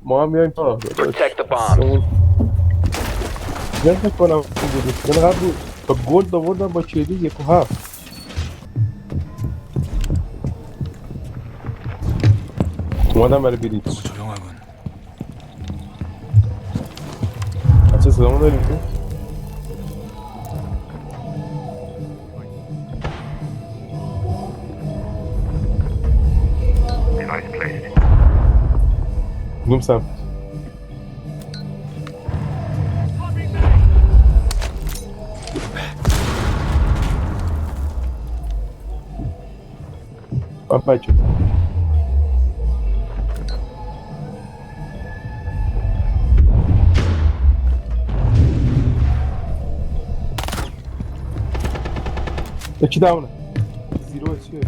ما هم میایم تا Protect the bombs. فکر کنم بودی من قبل با گلد آوردم با کیدی 1 و 7 اومدم برای بریچ 조용하군. بچه صدامو داریم تو؟ کدوم سمت؟ من بچه یکی داونه زیرو چیه؟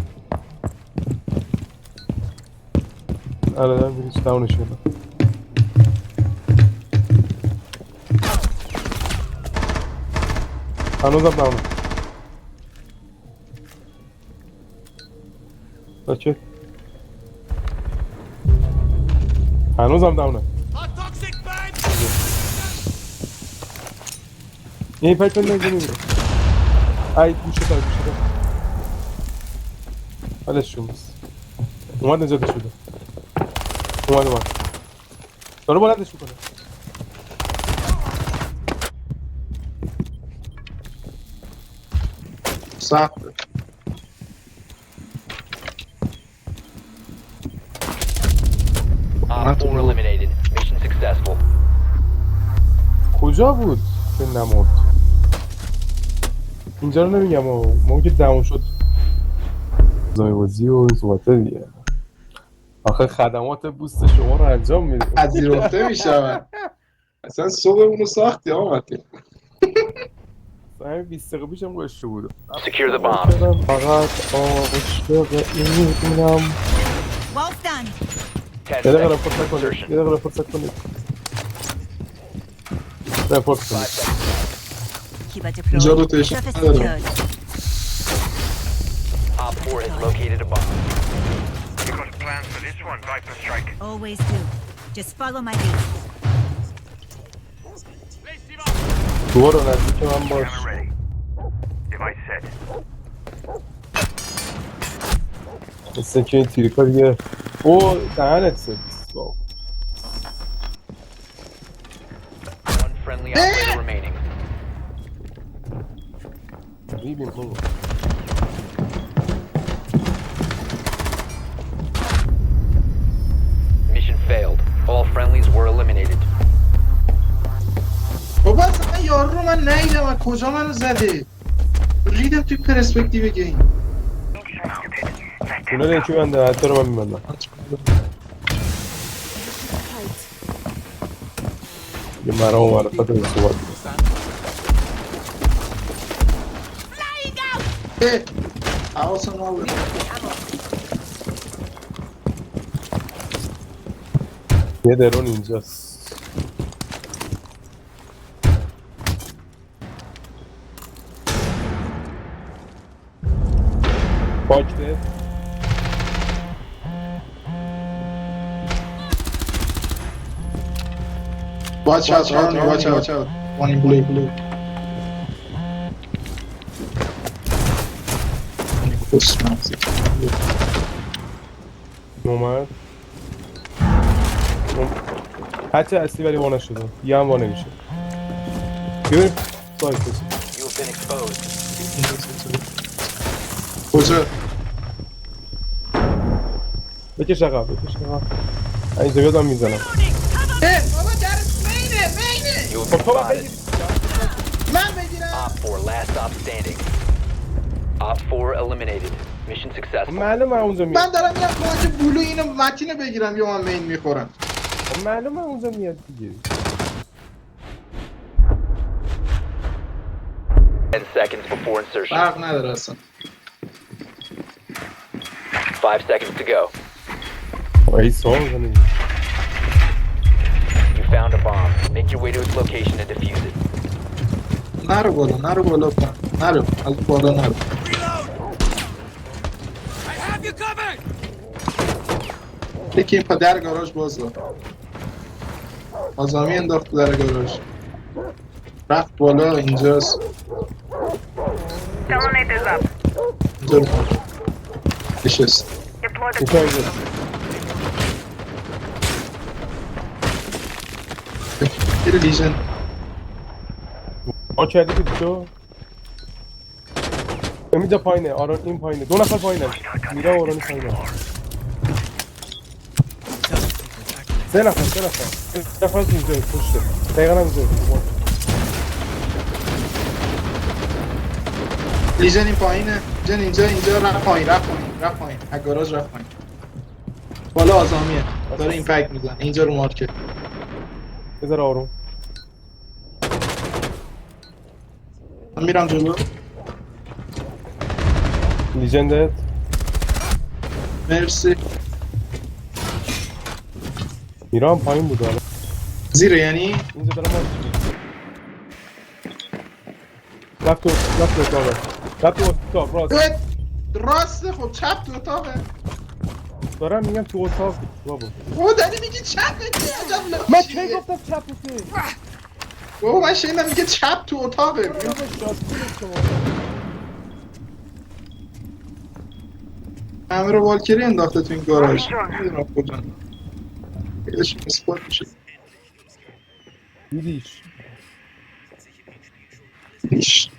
آره دارم بریچ داونه شده هنوزم داونه بچه هنوزم داونه این فکر کنم نگه نمیره ای گوشه دار حالش شون بس اومد نجاتش بده اومد داره بلندش میکنه سخته Op 4 eliminated. Mission successful. کجا بود که نمورد اینجا رو نمیگم ما که دمون شد زایوازی و صحبت دیگه آخه خدمات بوست شما رو انجام میدیم پذیرفته میشود اصلا صبحمونو ساختی آمدی همین 20 دقیقه پیشم گوشته بود Secure the bombs. فقط عاشق اینم Well done. 10 یه دقیقه seconds. رفت کنید Insertion. یه دقیقه رفت کنید رفت 5 کنید seconds. Kiba اینجا deployed. روتیشن Surface ندارم secured. Op 4 has located a bomb. You got plans for this one, Viper Strike? Always do. Just follow my lead. دور رو نزدیک من باش Camera ready. Device set. مثل که این تیریکا دیگه او دهنت سرویس واو One friendly operator remaining. ریبیم بابا Mission failed. All friendlies were eliminated. بابا اصلا یارو رو من ندیدم از کجا منو زده ریدم توی پرسپکتیو گیم تونل یکی بنده حتی رو من میبندم یه مرام و معرفت رو صحبت حواسم نبود یه درون اینجاست پاکته watch out Arnie watch out one in blue اومد حتی اصلی ولی وانه شده یه هم وانه میشه ببینیم سایت بسید You have been exposed. کجا بکش عقب اینجا بیاد من میزنم بابا درست مینه You have خب been تو من spotted. بگیر من بگیرم Op 4 last stop standing. Op 4 eliminated. Mission successful. معلومه اونجا میاد من دارم میرم کمک بلو اینو متینو بگیرم یا من مین میخورم معلومه اونجا میاد دیگه 10 seconds before insertion. فرق نداره اصلا 5 seconds to go. ای سوال کنیم You found a bomb. Make your way to its location and defuse it. نرو بالا کن نرو از بالا نرو یکی این پا در گاراژ باز دار آزامی انداخت در گاراژ. رفت بالا اینجاست. Detonators up. اینجا رو نشست. Deploy the اینجا اینجا گیر لیژن. آن کردی که تو اینجا پایینه. آرون این پایینه. 2 نفر پایینه. میرا و آرون پایینه. 3 نفر 3 نفر اینجا پشته. دقیقا هم اینجا. لیژن این پایینه. لیژن اینجا رفت پایین. از گاراژ رفت پایین. بالا آزامیه. داره ایمپکت میزنه. اینجا رو مارکه. بذار آروم. من میرم جلو. لیجندت مرسی. میرا هم پایین بود حالا. زیره یعنی؟ اینجا دارم رفت تو اتاق راست. راسته خب چپ تو اتاقه. دارم میگم تو اتاق بابا. او داری میگی چپه که عجب لاشیه. من کی گفتم چپه که؟ بابا من شنیدم میگه چپ تو اتاقه. بابا شاستی شما. همه رو والکری انداخته تو این گاراژ. نمیدونم کجا. پیداش اسپات میشه. دیدیش نیش.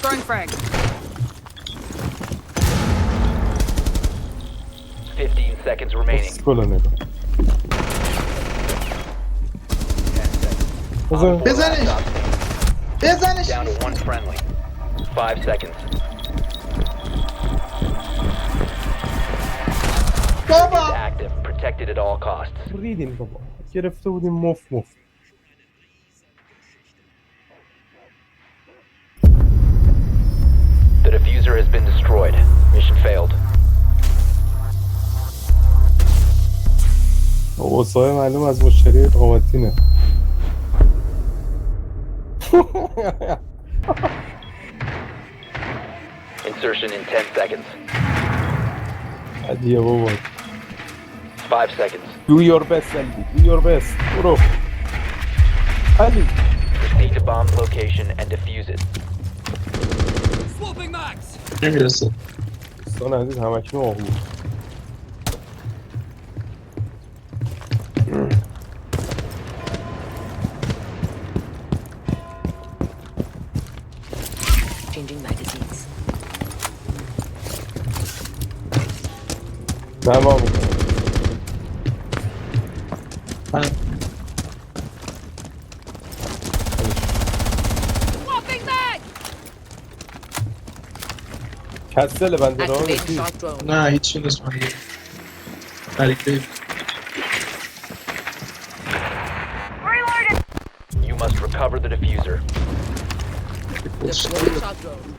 Throwing frag. 15 seconds remaining. اسکولا نگاه. بزن. بزنش. بزنش. Down to 1 friendly. 5 seconds. بابا. Active. Protected at all costs. ریدیم بابا. گرفته بودیم مفت. The diffuser has been destroyed. Mission failed. اوصای معلوم از مشتری قامتینه. Insertion in 10 seconds. عادیه بابا. 5 seconds. Do your best علی. Do your best. برو. علی. Proceed to bomb location and defuse it. نمیرسه. دوستان عزیز همکنون آقو. Changing magazines. نه بابا. Swapping mag! کسل بنده را Activate رسید. shock drone. نه هیچی نیست من دیگه. خریده. You must recover the diffuser. Deploying shock drone.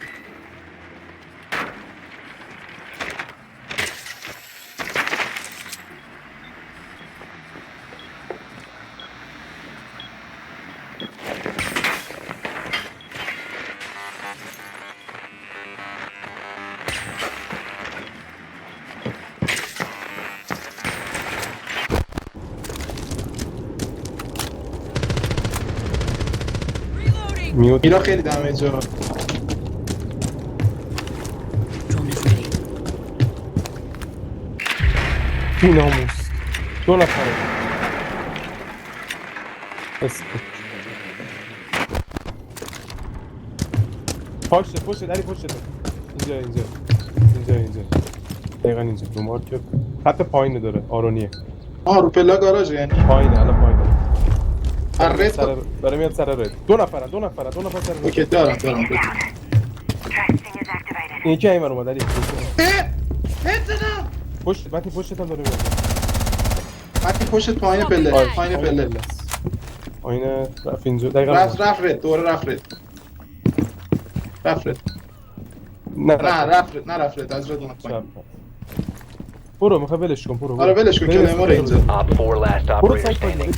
میوت. میرا خیلی دمیج ها. Drone is ready. بی ناموس. 2 نفره. اسکت. پشت علی پشت. اینجا. دقیقا اینجا. رو مارکت. خط پایینه داره. آرونیه. رو پلا گاراژ یعنی. پایینه الان پایینه. رد داره میاد سر رد. 2 نفر سر رد. اوکی دارم این که ایمار اومد علی. زدم. پشتت هم داره میاد. وقتی پشت پایین پله. پایین پله. آینه رفت اینجا دقیقا رفت رد دوره رفت رد نه نه رفت رد از رد اومد شب پایین. برو میخوای ولش کن برو آره ولش کن کلمه رو اینجا Op 4 last برو operator سعی کن standing.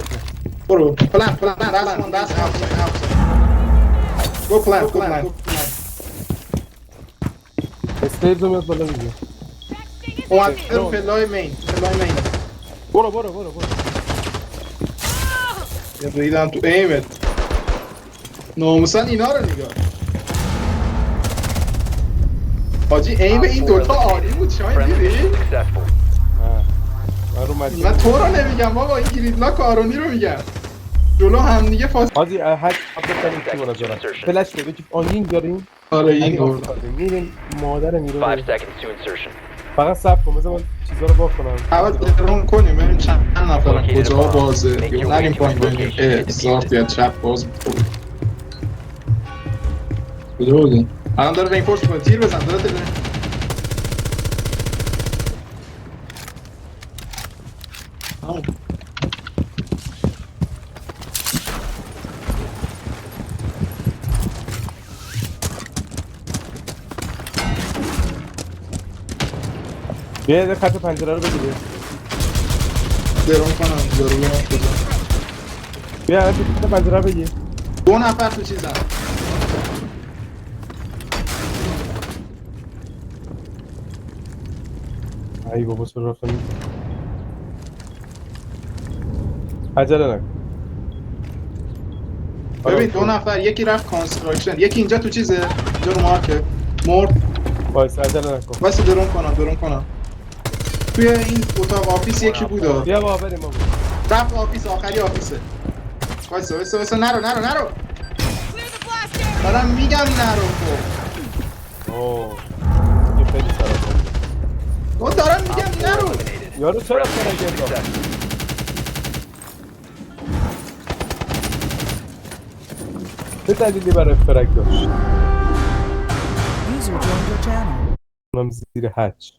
برو پلان دست گو پلان استیرز رو میاد بالا میگه اومد پلای مین برو یه ریدم تو ایمت ناموسن اینا رو نگاه حاجی ایم این دوتا عالی بود شاید Friendly دیدی؟ mission successful. من رو مدین من تو رو نمیگم بابا این گریدلاک آرونی رو میگم جلو هم دیگه فاس حاجی هک بکنیم که بالا دارم فلش بده که آنگین داریم آره این این گرد میریم مادر میره 5 seconds to insertion. فقط صبر کن بذار من چیزا رو وا کنم اول درون کنیم ببین چند نفرن کجا بازه نریم پایین ببینیم اضافه یا چپ باز بود کجا بودی؟ الان داره رینفورس کنه تیر بزن داره تیر بیا یه خط پنجره رو بگیری درون کنم ضروری بزن بیا خط پنجره رو بگیر دو نفر تو چیزن ای بابا چرا رفتم عجله نکن ببین دو نفر یکی رفت کانستراکشن یکی اینجا تو چیزه اینجا رو مارکه مرد وایس عجله نکن واسه درون کنم توی این اتاق آفیس یکی بود بیا بابا بریم بابا رفت آفیس آخری آفیسه وایسا نرو دارم میگم نرو خب اوه یه خیلی سرطان تو دارم میگم نرو Eliminated. یارو چرا فرنگ Successful. انداخت چه دلیلی برای فرنگ داشت User joined your channel. اونم زیر هچ